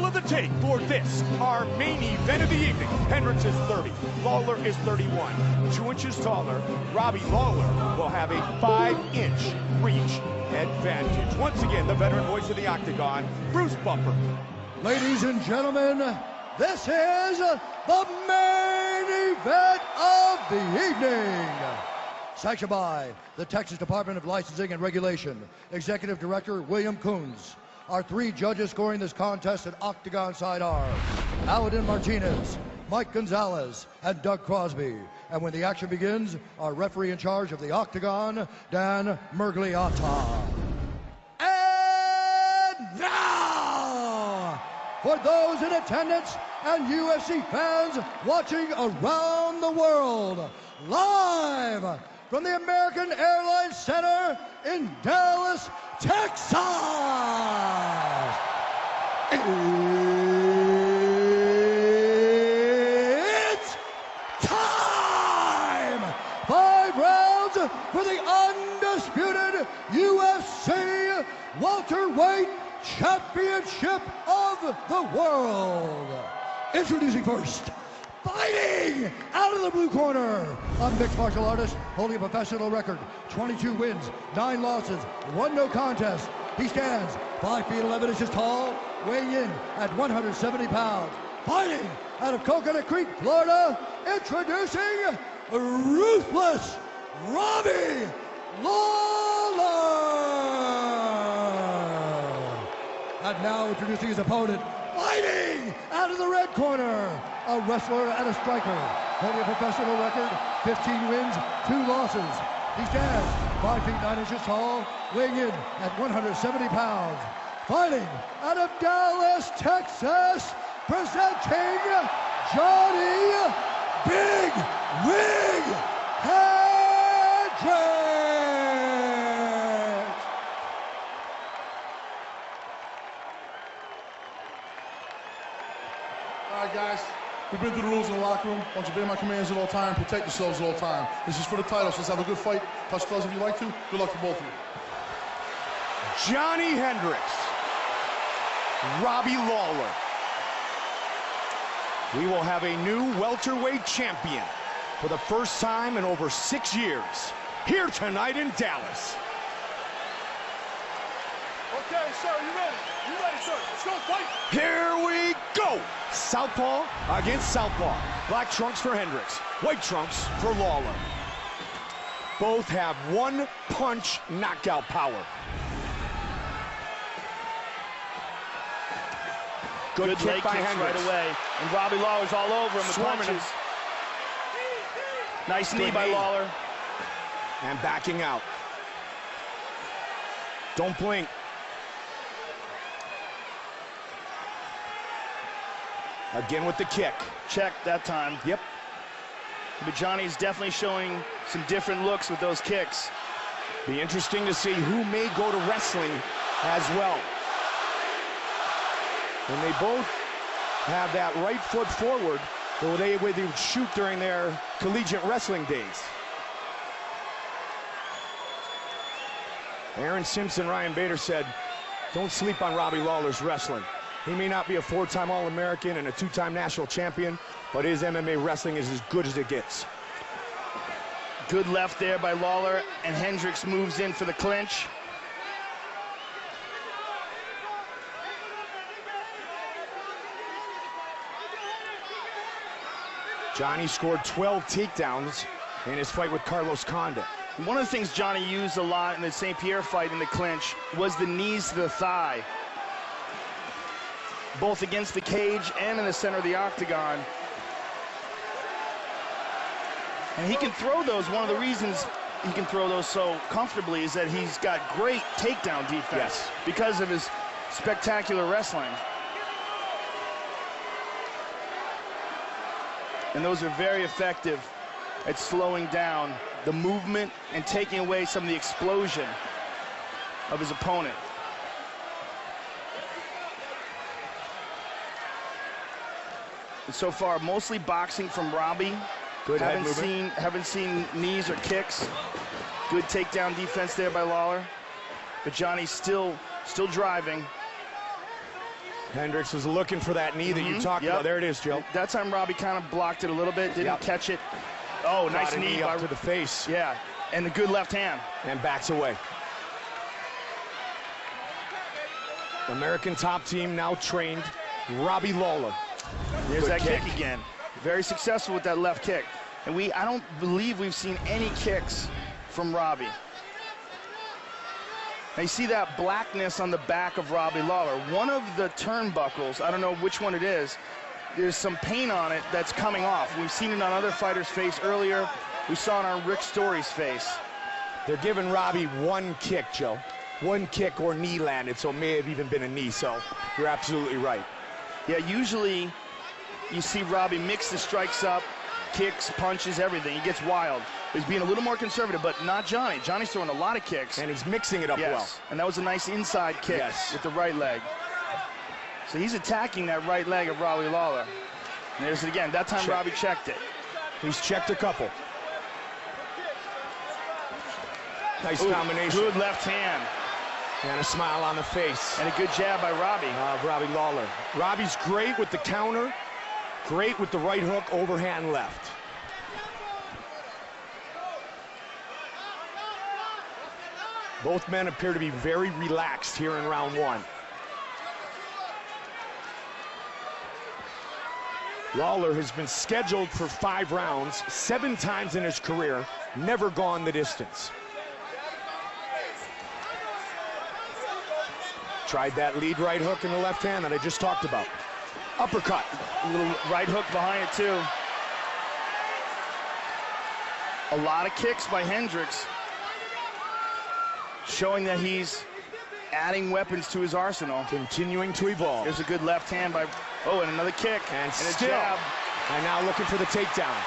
of the tape for this, our main event of the evening. Hendricks is 30, Lawler is 31. 2 inches taller, Robbie Lawler will have a 5-inch reach advantage. Once again, the veteran voice of the Octagon, Bruce Buffer. Ladies and gentlemen, this is the main event of the evening. Sanctioned by the Texas Department of Licensing and Regulation, Executive Director William Coons. Our 3 judges scoring this contest at Octagon side are Aladin Martinez, Mike Gonzalez, and Doug Crosby. And when the action begins, our referee in charge of the Octagon, Dan Mergliata. And now, for those in attendance and UFC fans watching around the world, live from the American Airlines Center in Dallas, Texas. It's time! 5 rounds for the undisputed UFC welterweight championship of the world. Introducing first, fighting out of the blue corner, a mixed martial artist holding a professional record, 22 wins, 9 losses, 1 no contest. He stands 5 feet 11 inches tall, weighing in at 170 pounds. Fighting out of Coconut Creek, Florida, introducing Ruthless Robbie Lawler. And now introducing his opponent, fighting out of the red corner, a wrestler and a striker, holding a professional record, 15 wins, 2 losses. He stands 5 feet 9 inches tall, weighing in at 170 pounds. Fighting out of Dallas, Texas, presenting Johny Big Wig Hendricks. All right, guys, we've been through the rules in the locker room. I want you to obey my commands at all times, protect yourselves at all times. This is for the title, so let's have a good fight. Touch gloves if you like to. Good luck to both of you. Johny Hendricks, Robbie Lawler. We will have a new welterweight champion for the first time in over 6 years, here tonight in Dallas. Okay, sir, you ready? You ready, sir? Let's go fight. Here we go. Southpaw against southpaw. Black trunks for Hendricks, white trunks for Lawler. Both have 1-punch knockout power. Good kick leg by kicks Hendricks. right away. And Robbie Lawler's all over him with Swarming punches. Nice knee Good by knee. Lawler. And backing out. Don't blink. Again with the kick. Check that time. Yep. But Johnny's definitely showing some different looks with those kicks. Be interesting to see who may go to wrestling as well. And they both have that right foot forward the way they would shoot during their collegiate wrestling days. Aaron Simpson, Ryan Bader said, don't sleep on Robbie Lawler's wrestling. He may not be a 4-time All-American and a 2-time national champion, but his MMA wrestling is as good as it gets. Good left there by Lawler, and Hendricks moves in for the clinch. Johnny scored 12 takedowns in his fight with Carlos Condit. One of the things Johnny used a lot in the St. Pierre fight in the clinch was the knees to the thigh, both against the cage and in the center of the octagon. And he can throw those. One of the reasons he can throw those so comfortably is that he's got great takedown defense. Yes. Because of his spectacular wrestling. And those are very effective at slowing down the movement and taking away some of the explosion of his opponent. And so far, mostly boxing from Robbie. Good head movement. Haven't seen knees or kicks. Good takedown defense there by Lawler. But Johnny's still driving. Hendricks was looking for that knee that you talked about. There it is, Joe. That time Robbie kind of blocked it a little bit, didn't catch it. Oh, nice knee up to the face. Yeah, and a good left hand. And backs away. American Top Team now trained Robbie Lawler. There's that kick again. Very successful with that left kick. And I don't believe we've seen any kicks from Robbie. Now you see that blackness on the back of Robbie Lawler. One of the turnbuckles, I don't know which one it is, there's some paint on it that's coming off. We've seen it on other fighters' face earlier. We saw it on Rick Story's face. They're giving Robbie one kick, Joe. One kick or knee landed, so it may have even been a knee, so you're absolutely right. Yeah, usually you see Robbie mix the strikes up, kicks, punches, everything. He gets wild. He's being a little more conservative, but not Johnny. Johnny's throwing a lot of kicks. And he's mixing it up well. And that was a nice inside kick with the right leg. So he's attacking that right leg of Robbie Lawler. And there's it again. That time Robbie checked it. He's checked a couple. Nice combination. Good left hand. And a smile on the face. And a good jab by Robbie. Robbie Lawler. Robbie's great with the counter. Great with the right hook, overhand left. Both men appear to be very relaxed here in round one. Lawler has been scheduled for 5 rounds 7 times in his career, never gone the distance. Tried that lead right hook in the left hand that I just talked about. Uppercut. A little right hook behind it too. A lot of kicks by Hendricks, showing that he's adding weapons to his arsenal. Continuing to evolve. There's a good left hand by, and another kick. And a jab. And now looking for the takedown.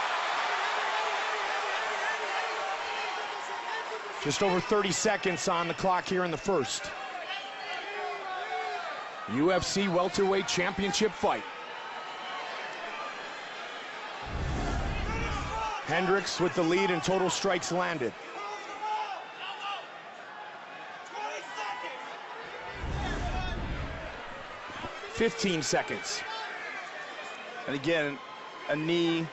Just over 30 seconds on the clock here in the first. UFC welterweight championship fight. Hendricks with the lead in total strikes landed. 15 seconds. And again, a knee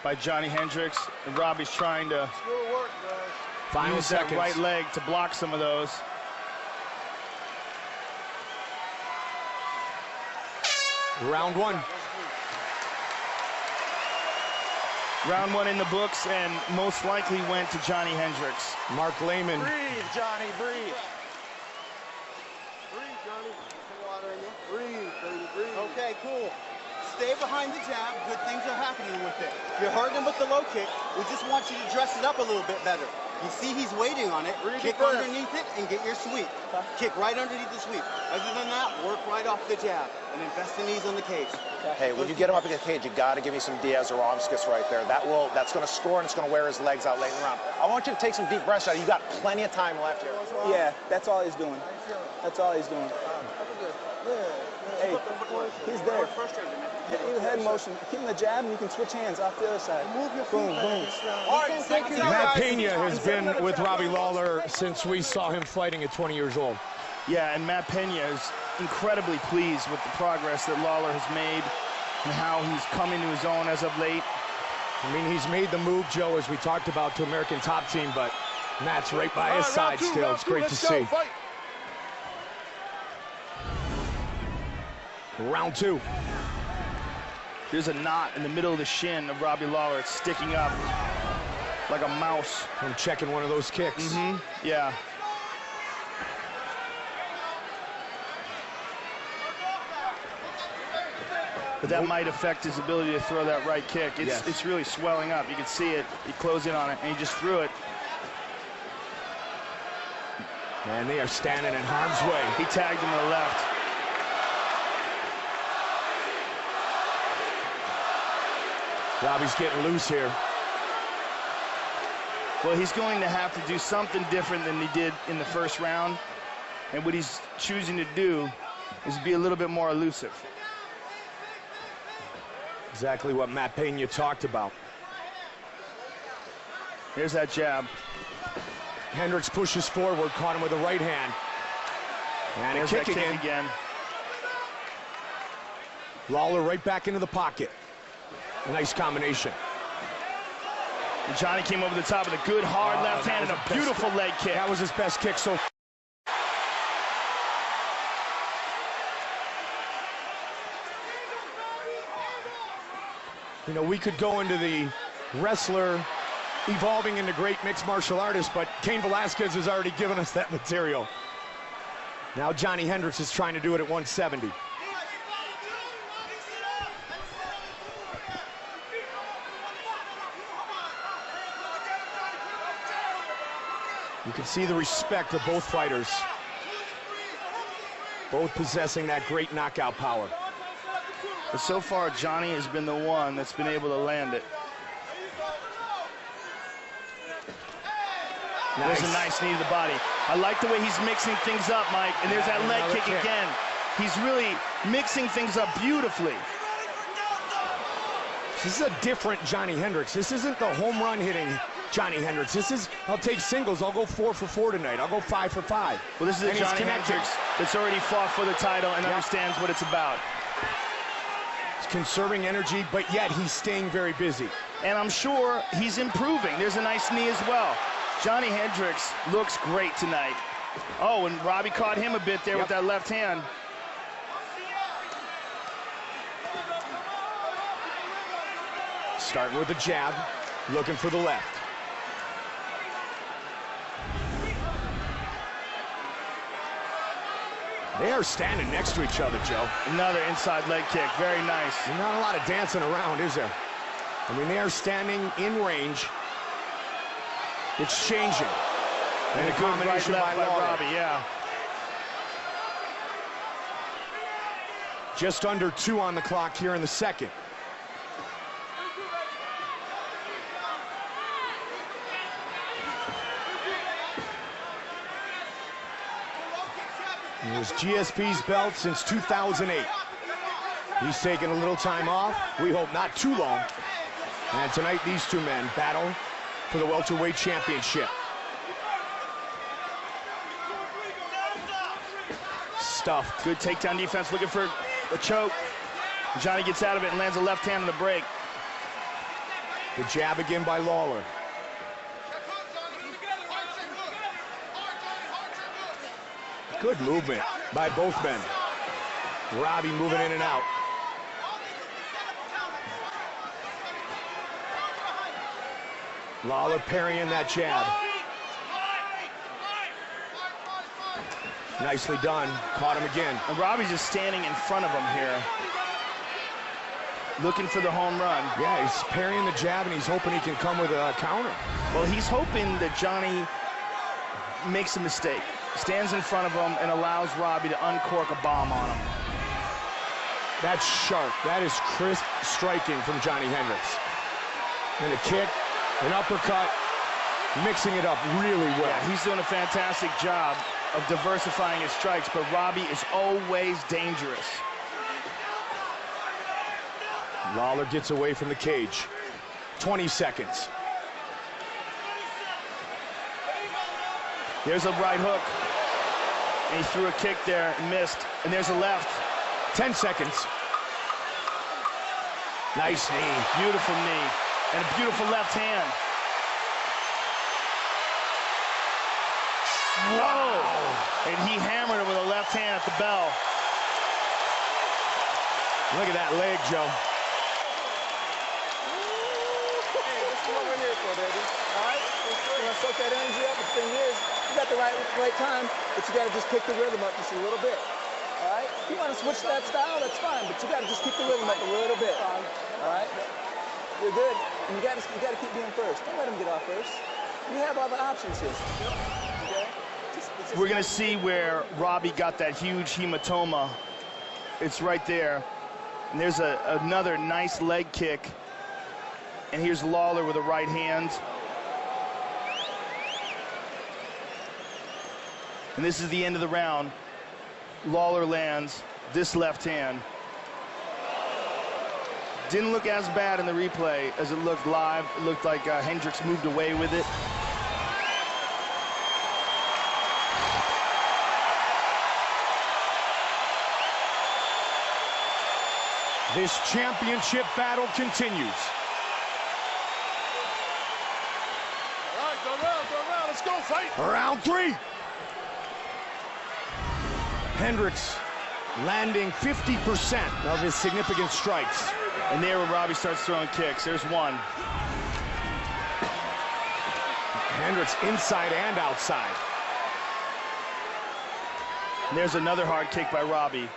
by Johny Hendricks, and Robbie's trying to use that right leg to block some of those. Round one. Round one in the books, and most likely went to Johny Hendricks. Mark Lehman. Breathe, Johnny, breathe. Breathe, Johnny. Put water in you. Breathe, baby, breathe. Okay, cool. Stay behind the jab. Good things are happening with it. You're hurting him with the low kick. We just want you to dress it up a little bit better. You see he's waiting on it. Kick underneath it and get your sweep. Kick right underneath the sweep. Other than that, work right off the jab and invest in these on the cage. Hey, when you get him up in the cage, you got to give me some Diaz or Romskis right there. That's going to score, and it's going to wear his legs out late in the round. I want you to take some deep breaths out. You got plenty of time left here. Yeah, that's all he's doing. That's all he's doing. Hey, he's there. Hit you head motion. Keep him the jab, and you can switch hands off the other side. Boom, boom. Matt Pena has been with Robbie Lawler since we saw him fighting at 20 years old. Yeah, and Matt Pena is incredibly pleased with the progress that Lawler has made and how he's come into his own as of late. I mean, he's made the move, Joe, as we talked about, to American Top Team, but Matt's right by his side still. It's great to see. Round two. There's a knot in the middle of the shin of Robbie Lawler. It's sticking up like a mouse. I'm checking one of those kicks. Yeah. But that might affect his ability to throw that right kick. It's really swelling up. You can see it. He closed in on it, and he just threw it. And they are standing in harm's way. He tagged him to the left. Robbie's getting loose here. Well, he's going to have to do something different than he did in the first round. And what he's choosing to do is be a little bit more elusive. Exactly what Matt Pena talked about. Here's that jab. Hendricks pushes forward, caught him with a right hand. And there's a kick again. Lawler right back into the pocket. Nice combination. And Johny came over the top with a good hard left hand and a beautiful leg kick. That was his best kick so far. You know, we could go into the wrestler evolving into great mixed martial artist, but Cain Velasquez has already given us that material. Now Johny Hendricks is trying to do it at 170. You can see the respect of both fighters, both possessing that great knockout power. But so far, Johny has been the one that's been able to land it. Nice. There's a nice knee to the body. I like the way he's mixing things up, Mike. And there's that leg kick again. He's really mixing things up beautifully. This is a different Johny Hendricks. This isn't the home run hitting Johny Hendricks. This is, I'll take singles. I'll go 4 for 4 tonight. I'll go 5 for 5. Well, this is a Johny Hendricks that's already fought for the title and understands what it's about. He's conserving energy, but yet he's staying very busy. And I'm sure he's improving. There's a nice knee as well. Johny Hendricks looks great tonight. Oh, and Robbie caught him a bit there with that left hand. Starting with the jab, looking for the left. They are standing next to each other, Joe. Another inside leg kick, very nice. There's not a lot of dancing around, is there? I mean, they are standing in range, exchanging. And a combination by Robbie, yeah. Just under 2 on the clock here in the second. It was GSP's belt since 2008. He's taken a little time off. We hope not too long. And tonight, these two men battle for the welterweight championship. Stuffed. Good takedown defense, looking for a choke. Johny gets out of it and lands a left hand on the break. The jab again by Lawler. Good movement by both men. Robbie moving in and out. Lawler parrying that jab. Nicely done. Caught him again. And Robbie's just standing in front of him here, looking for the home run. Yeah, he's parrying the jab, and he's hoping he can come with a counter. Well, he's hoping that Johny makes a mistake, stands in front of him, and allows Robbie to uncork a bomb on him. That's sharp. That is crisp striking from Johny Hendricks. And a kick, an uppercut, mixing it up really well. Yeah, he's doing a fantastic job of diversifying his strikes, but Robbie is always dangerous. Lawler gets away from the cage. 20 seconds. There's a right hook. And he threw a kick there and missed. And there's a left. 10 seconds. Nice knee. Beautiful knee. And a beautiful left hand. Whoa! And he hammered it with a left hand at the bell. Look at that leg, Joe. Hey, this is what we're here for, baby. All right? You want to soak that energy up? The thing is, you got the right time, but you got to just pick the rhythm up just a little bit. All right? If you want to switch that style, that's fine, but you got to just keep the rhythm up a little bit. All right? You're good, and you got to keep being first. Don't let him get off first. You have all the options here. Okay? We're going to see where Robbie got that huge hematoma. It's right there. And there's another nice leg kick. And here's Lawler with a right hand. And this is the end of the round. Lawler lands this left hand. Didn't look as bad in the replay as it looked live. It looked like Hendricks moved away with it. This championship battle continues. All right, go around, let's go, fight. Round 3. Hendricks landing 50% of his significant strikes. And there when Robbie starts throwing kicks, there's one. Hendricks inside and outside. And there's another hard kick by Robbie.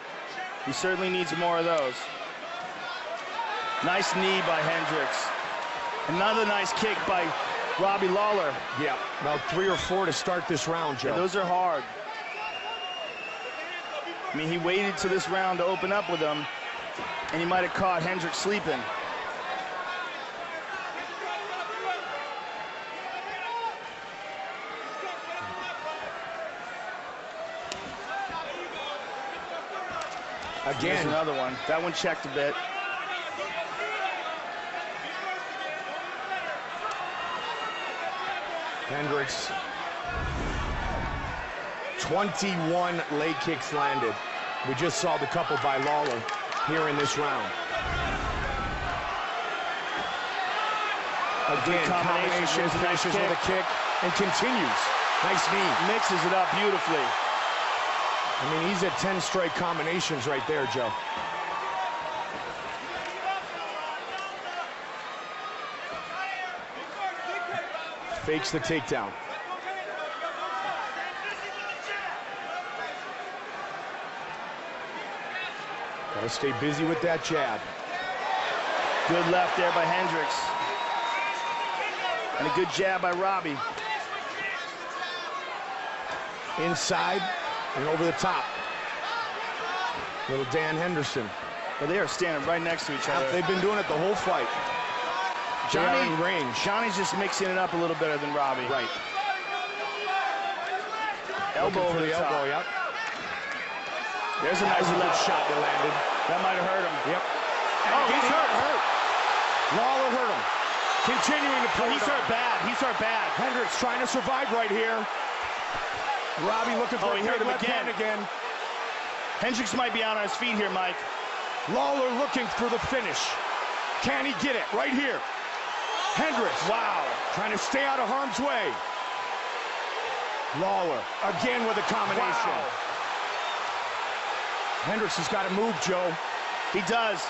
He certainly needs more of those. Nice knee by Hendricks. Another nice kick by Robbie Lawler. Yeah, about 3 or 4 to start this round, Joe. Yeah, those are hard. I mean, he waited to this round to open up with him, and he might have caught Hendricks sleeping. Again, here's another one. That one checked a bit. Hendricks, 21 leg kicks landed. We just saw the couple by Lawler here in this round. Again, combination finishes with a kick and continues. Nice knee. Mixes it up beautifully. I mean, he's at 10 straight combinations right there, Joe. Fakes the takedown. Gotta stay busy with that jab. Good left there by Hendricks. And a good jab by Robbie. Inside and over the top. Little Dan Henderson. Well, they are standing right next to each other. They've been doing it the whole fight. Johnny in range. Johnny's just mixing it up a little better than Robbie. Right. Elbow over the top. elbow, yep. There's a nice left shot that landed. That might have hurt him. Yep. Oh, he's hurt. Lawler hurt him. Continuing to pull. He's hurt bad. He's hurt bad. Hendricks trying to survive right here. Robbie looking for he a hurt good him left hand again. Hendricks might be out on his feet here, Mike. Lawler looking for the finish. Can he get it? Right here. Hendricks. Wow. Trying to stay out of harm's way. Lawler again with a combination. Wow. Hendricks has got to move, Joe. He does,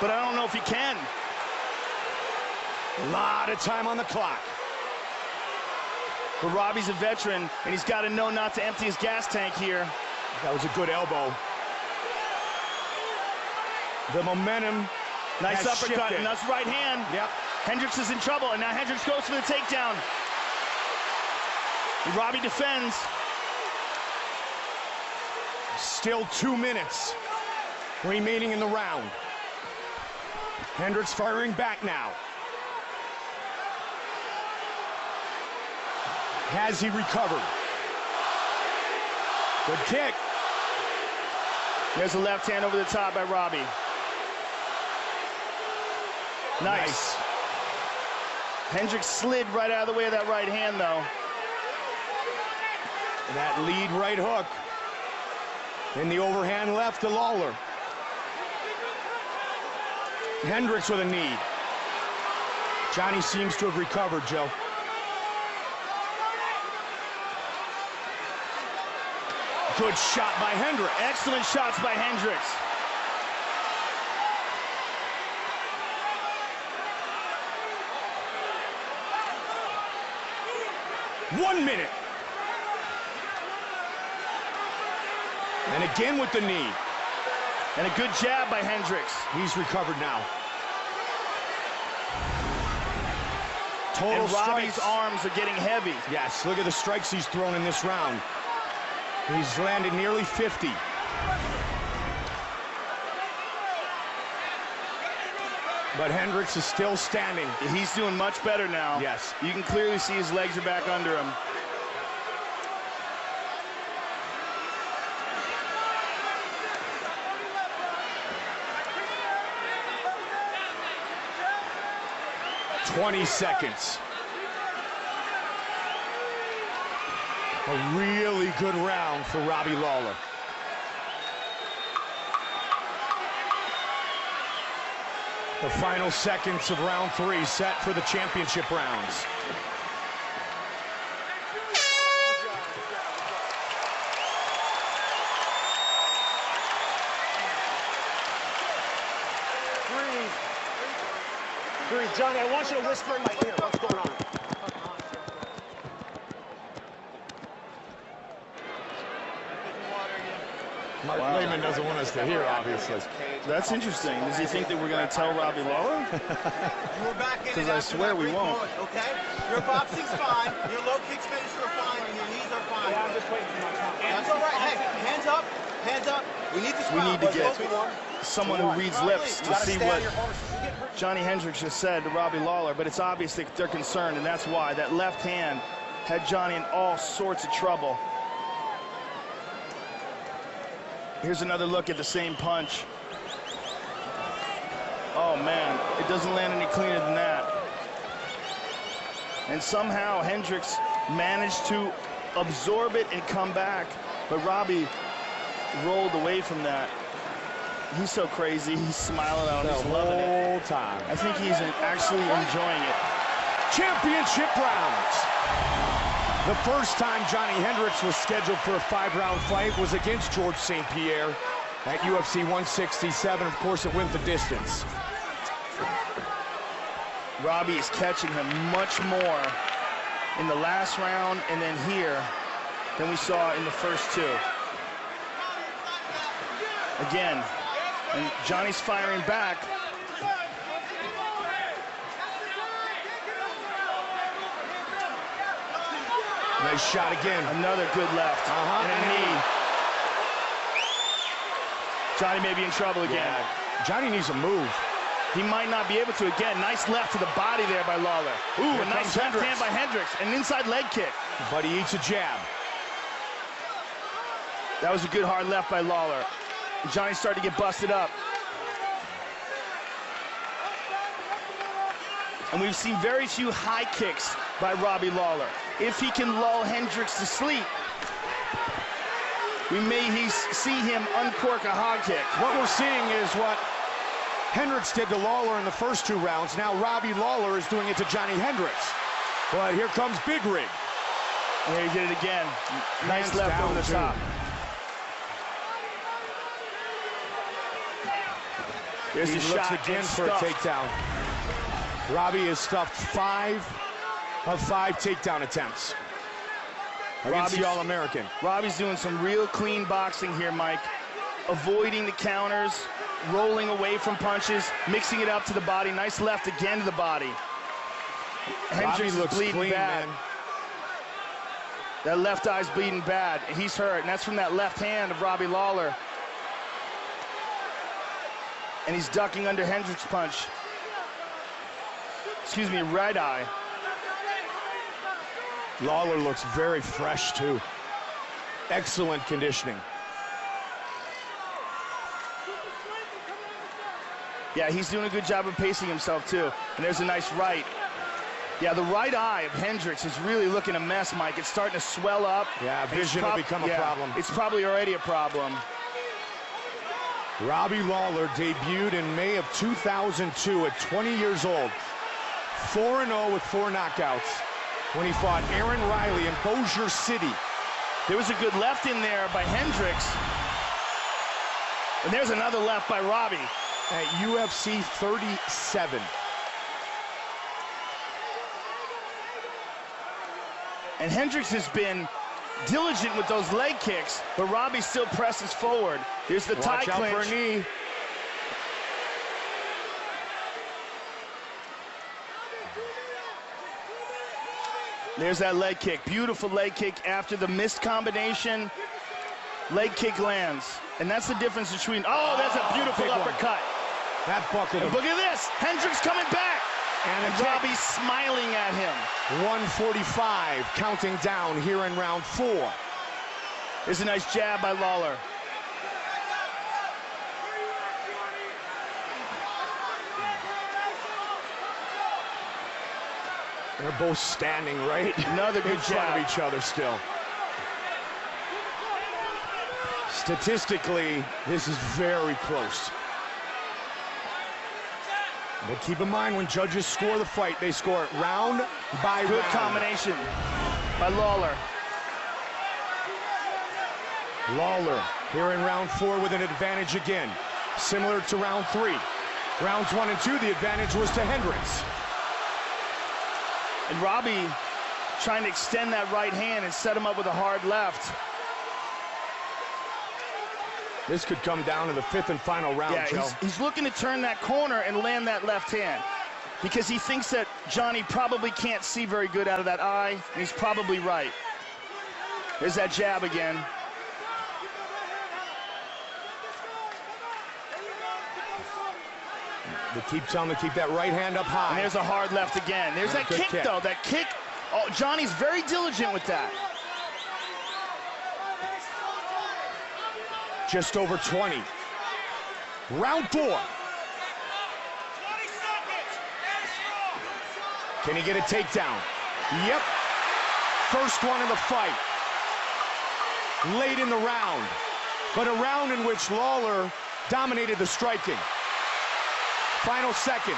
but I don't know if he can. A lot of time on the clock. But Robbie's a veteran, and he's got to know not to empty his gas tank here. That was a good elbow. The momentum. Nice uppercut, and that's right hand. Yep. Hendricks is in trouble, and now Hendricks goes for the takedown. And Robbie defends. Still 2 minutes remaining in the round. Hendricks firing back now. Has he recovered? Good kick. There's a left hand over the top by Robbie. Nice. Hendricks slid right out of the way of that right hand, though. That lead right hook. In the overhand left to Lawler. Hendricks with a knee. Johnny seems to have recovered, Joe. Good shot by Hendricks. Excellent shots by Hendricks. One minute. And again with the knee. And a good jab by Hendricks. He's recovered now. Total and Robbie's strikes. arms are getting heavy. Yes, look at the strikes he's thrown in this round. He's landed nearly 50. But Hendricks is still standing. He's doing much better now. Yes. You can clearly see his legs are back under him. "20 seconds. A really good round for Robbie Lawler. The final seconds of round 3 set for the championship rounds. Breathe. Johnny, I want you to whisper in my ear. What's going on? Mark Lehman doesn't want us to hear, obviously. That's interesting. Does he think that we're going to tell Robbie Lawler? We're back in. Because I swear we won't. Okay? Your boxing's fine. Your low kicks finish are fine. And your knees are fine. Yeah, I'm just waiting for my time. That's all right. Hey, hands up. Hands up. We need this. We need to get someone who reads lips to see what Johny Hendricks just said to Robbie Lawler, but it's obvious that they're concerned, and that's why. That left hand had Johnny in all sorts of trouble. Here's another look at the same punch. Oh, man, it doesn't land any cleaner than that. And somehow Hendricks managed to absorb it and come back, but Robbie rolled away from that. He's so crazy. He's smiling at him. He's loving it. The whole time. I think he's actually enjoying it. Championship rounds. The first time Johny Hendricks was scheduled for a 5-round fight was against George St. Pierre at UFC 167. Of course, it went the distance. Robbie is catching him much more in the last round and then here than we saw in the first 2. Again, and Johnny's firing back. Nice shot again. Another good left. And a knee. Johnny may be in trouble again. Yeah. Johnny needs a move. He might not be able to again. Nice left to the body there by Lawler. Ooh, a nice left hand by Hendricks. An inside leg kick. But he eats a jab. That was a good hard left by Lawler. Johnny started to get busted up. And we've seen very few high kicks by Robbie Lawler. If he can lull Hendricks to sleep, we may see him uncork a hog kick. What we're seeing is what Hendricks did to Lawler in the first 2 rounds. Now Robbie Lawler is doing it to Johny Hendricks. But here comes Big Rig. There he did it again. Nice left over the top. There's He a looks shot again for a takedown. Robbie has stuffed 5 of 5 takedown attempts against the All-American. Robbie's doing some real clean boxing here, Mike. Avoiding the counters, rolling away from punches, mixing it up to the body. Nice left again to the body. Hendricks looks bleeding clean, bad. Man. That left eye's bleeding bad. He's hurt, and that's from that left hand of Robbie Lawler. And he's ducking under Hendricks' punch. Excuse me, right eye. Lawler looks very fresh, too. Excellent conditioning. Yeah, he's doing a good job of pacing himself, too. And there's a nice right. Yeah, the right eye of Hendricks is really looking a mess, Mike. It's starting to swell up. Yeah, vision will become a problem. It's probably already a problem. Robbie Lawler debuted in May of 2002 at 20 years old. 4-0 with 4 knockouts when he fought Aaron Riley in Bossier City. There was a good left in there by Hendricks. And there's another left by Robbie. At UFC 37. And Hendricks has been diligent with those leg kicks, but Robbie still presses forward. Here's the tie clinch. Watch out for a knee. There's that leg kick. Beautiful leg kick after the missed combination. Leg kick lands. And that's the difference between, oh, that's a beautiful uppercut. That buckled him. Look at this. Hendricks coming back. And Robbie smiling at him. 145 counting down here in round 4. There's a nice jab by Lawler. They're both standing right Another good in front of each other still. Statistically, this is very close. But keep in mind, when judges score the fight, they score it round by round. Good combination by Lawler. Lawler here in round 4 with an advantage again, similar to round 3. Rounds 1 and 2, the advantage was to Hendricks. And Robbie trying to extend that right hand and set him up with a hard left. This could come down to the 5th and final round, Yeah, Joe. he's looking to turn that corner and land that left hand because he thinks that Johny probably can't see very good out of that eye, and he's probably right. There's that jab again. They keep telling him to keep that right hand up high. And there's a hard left again. There's that kick, though. That kick, oh, Johnny's very diligent with that. Just over 20. Round 4. Can he get a takedown? Yep. First one in the fight. Late in the round. But a round in which Lawler dominated the striking. Final seconds.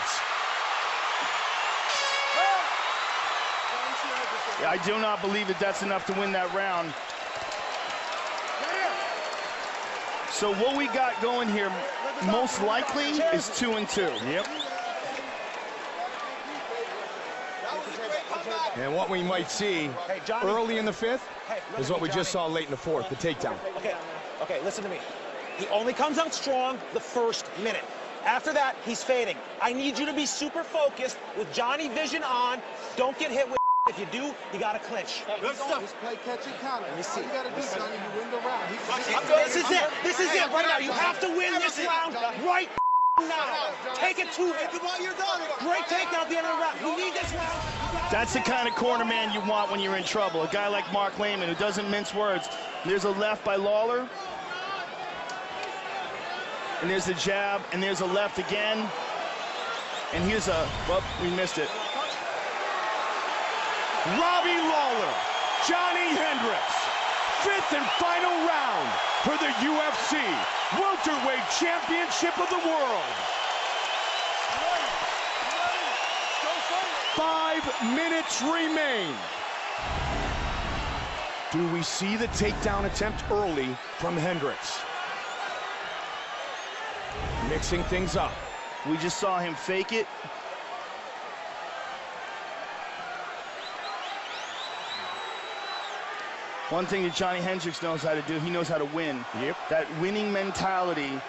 Yeah, I do not believe that that's enough to win that round. So what we got going here, most likely, is 2 and 2. Yep. And what we might see early in the 5th is what we just saw late in the 4th, the takedown. Okay, listen to me. He only comes out strong the first minute. After that, he's fading. I need you to be super focused with Johnny vision on. Don't get hit with. If you do, you got to clinch. Good stuff. Just play catch and counter. Let me see. All you got to do, Johnny, you win the round. This is it. This is it right now. You have to win this round right now. Take it to him. Great takedown at the end of the round. You need this round. That's the kind of corner man you want when you're in trouble. A guy like Mark Lehman who doesn't mince words. There's a left by Lawler. And there's a jab, and there's a left again. And here's a, well, we missed it. Robbie Lawler, Johny Hendricks, 5th and final round for the UFC Welterweight Championship of the World. 5 minutes remain. Do we see the takedown attempt early from Hendricks? Mixing things up. We just saw him fake it. One thing that Johny Hendricks knows how to do, he knows how to win. Yep. That winning mentality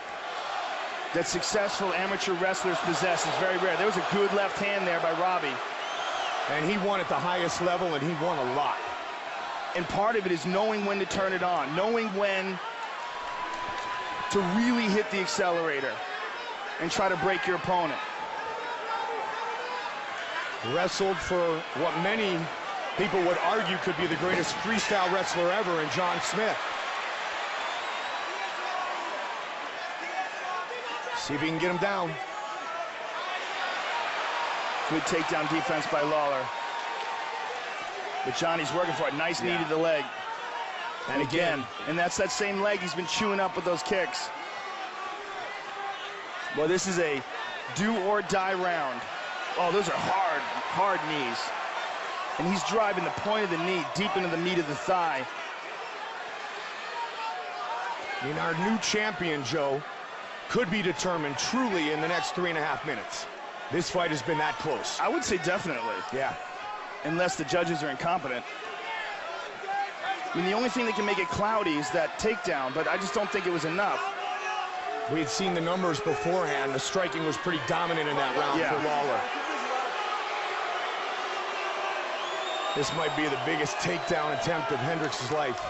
that successful amateur wrestlers possess is very rare. There was a good left hand there by Robbie. And he won at the highest level, and he won a lot. And part of it is knowing when to turn it on, knowing when to really hit the accelerator and try to break your opponent. Wrestled for what many people would argue could be the greatest freestyle wrestler ever in John Smith. See if he can get him down. Good takedown defense by Lawler. But Johnny's working for it. Nice knee to the leg. And again, and that's that same leg he's been chewing up with those kicks. Well, this is a do-or-die round. Oh, those are hard, hard knees. And he's driving the point of the knee deep into the meat of the thigh. I mean, our new champion, Joe, could be determined truly in the next 3.5 minutes. This fight has been that close. I would say definitely. Yeah. Unless the judges are incompetent. I mean, the only thing that can make it cloudy is that takedown, but I just don't think it was enough. We had seen the numbers beforehand. The striking was pretty dominant in that round for Lawler. This might be the biggest takedown attempt of Hendricks' life.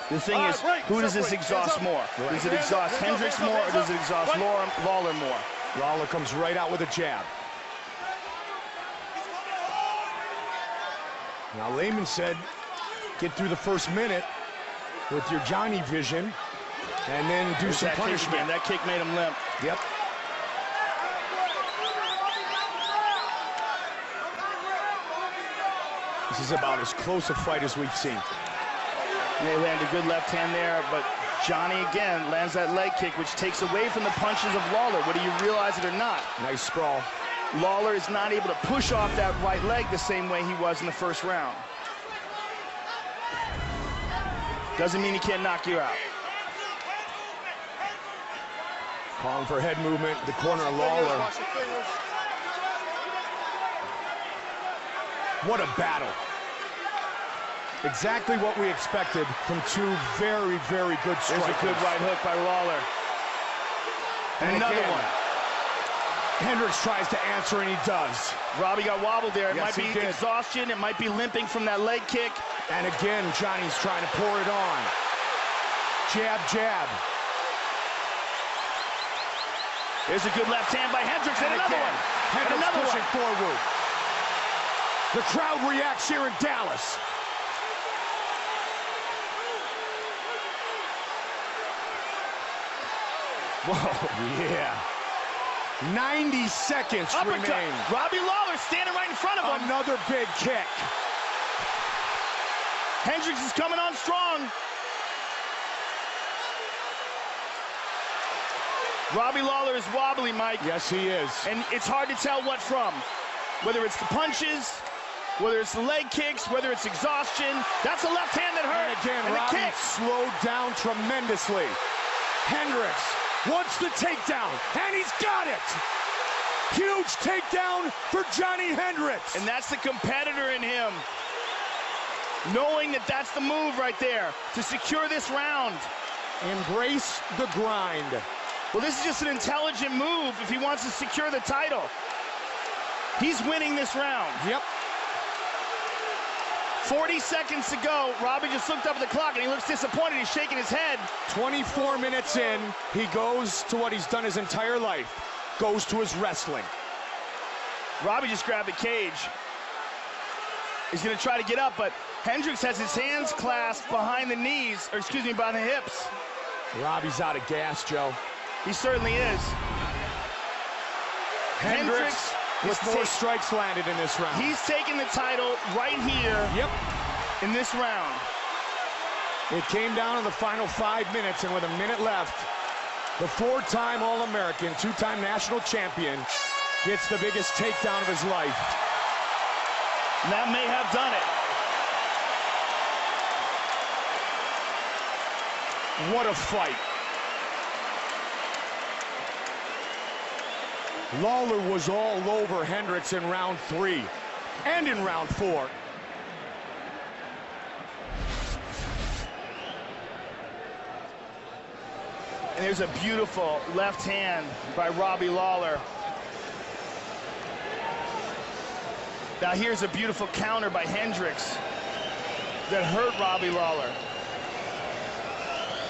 The thing is, who does this exhaust more? Does it exhaust Hendricks more, or does it exhaust Lawler more? Lawler comes right out with a jab. Now, Lehman said, get through the first minute with your Johnny vision, and then do some punishment. That kick made him limp. Yep. This is about as close a fight as we've seen. They landed a good left hand there, but Johny again lands that leg kick, which takes away from the punches of Lawler, whether you realize it or not. Nice sprawl. Lawler is not able to push off that right leg the same way he was in the first round. Doesn't mean he can't knock you out. Calling for head movement, the corner of Lawler. What a battle. Exactly what we expected from two very, very good strikers. There's a good right hook by Lawler. And another again, one. Hendricks tries to answer, and he does. Robbie got wobbled there. It Yes, might be exhaustion. It might be limping from that leg kick. And again, Johnny's trying to pour it on. Jab, jab. There's a good left hand by Hendricks, and another one. Hendricks another pushing one. forward. The crowd reacts here in Dallas. Whoa, yeah. 90 seconds Uppercut. remain. Robbie Lawler standing right in front of him. Another big kick. Hendricks is coming on strong. Robbie Lawler is wobbly, Mike. Yes, he is. And it's hard to tell what from. Whether it's the punches, whether it's the leg kicks, whether it's exhaustion. That's a left hand that hurt. And again, and Robbie the kick. slowed down tremendously. Hendricks wants the takedown, and he's got it. Huge takedown for Johny Hendricks. And that's the competitor in him. Knowing that that's the move right there to secure this round. Embrace the grind. Well, this is just an intelligent move if he wants to secure the title. He's winning this round. Yep. 40 seconds to go. Robbie just looked up at the clock and he looks disappointed. He's shaking his head. 24 minutes in, he goes to what he's done his entire life. Goes to his wrestling. Robbie just grabbed the cage. He's gonna try to get up, but Hendricks has his hands clasped behind the knees, or excuse me, behind the hips. Robbie's out of gas, Joe. He certainly is. Hendricks with more strikes landed in this round. He's taking the title right here. Yep. In this round. It came down to the final 5 minutes, and with a minute left, the four-time All-American, two-time national champion, gets the biggest takedown of his life. And that may have done it. What a fight. Lawler was all over Hendricks in round 3 and in round 4. And there's a beautiful left hand by Robbie Lawler. Now here's a beautiful counter by Hendricks that hurt Robbie Lawler.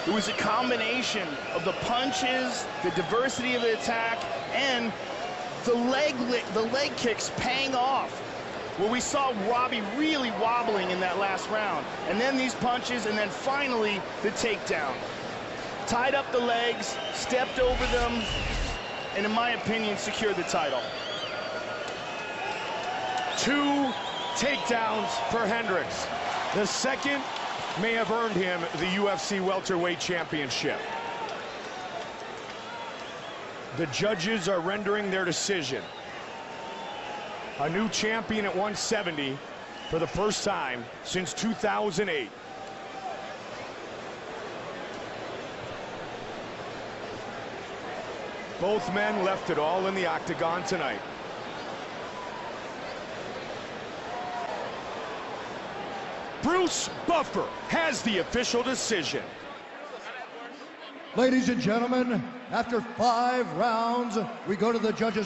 It was a combination of the punches, the diversity of the attack, and the leg kicks paying off, where we saw Robbie really wobbling in that last round. And then these punches, and then finally the takedown. Tied up the legs, stepped over them, and in my opinion, secured the title. 2 takedowns for Hendricks. The second may have earned him the UFC welterweight championship. The judges are rendering their decision. A new champion at 170 for the first time since 2008. Both men left it all in the octagon tonight. Bruce Buffer has the official decision. Ladies and gentlemen, after 5 rounds, we go to the judges'